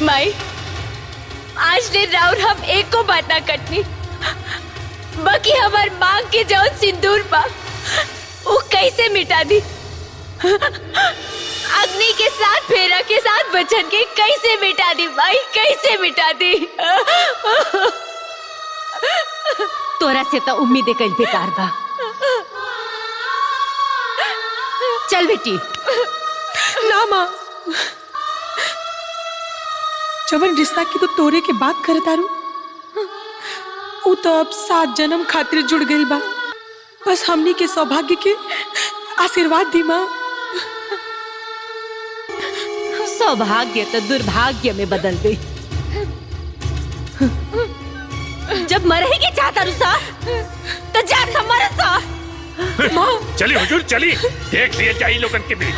माई आज ले राउर हम एक को बात ना कटनी, बाकी हमार मांग के जौन सिंदूर बा वो कैसे मिटा दी? अग्नि के साथ फेरा के साथ बचन के कैसे मिटा दी माई, कैसे मिटा दी? तोरा से तो उम्मीदें कल बेकार बा। चल बेटी। ना माँ, जवन रिश्ता की तो तोरे के बात करे तारू उ तो अब 7 जन्म खातिर जुड़ गई बा। बस हमनी के सौभाग्य के आशीर्वाद दी माँ। सौभाग्य तो दुर्भाग्य में बदल गई। जब मरे के चाहता रुसा तो जा समरसा। चली हुजूर चली, देख लिए जाई लोगन के बीच।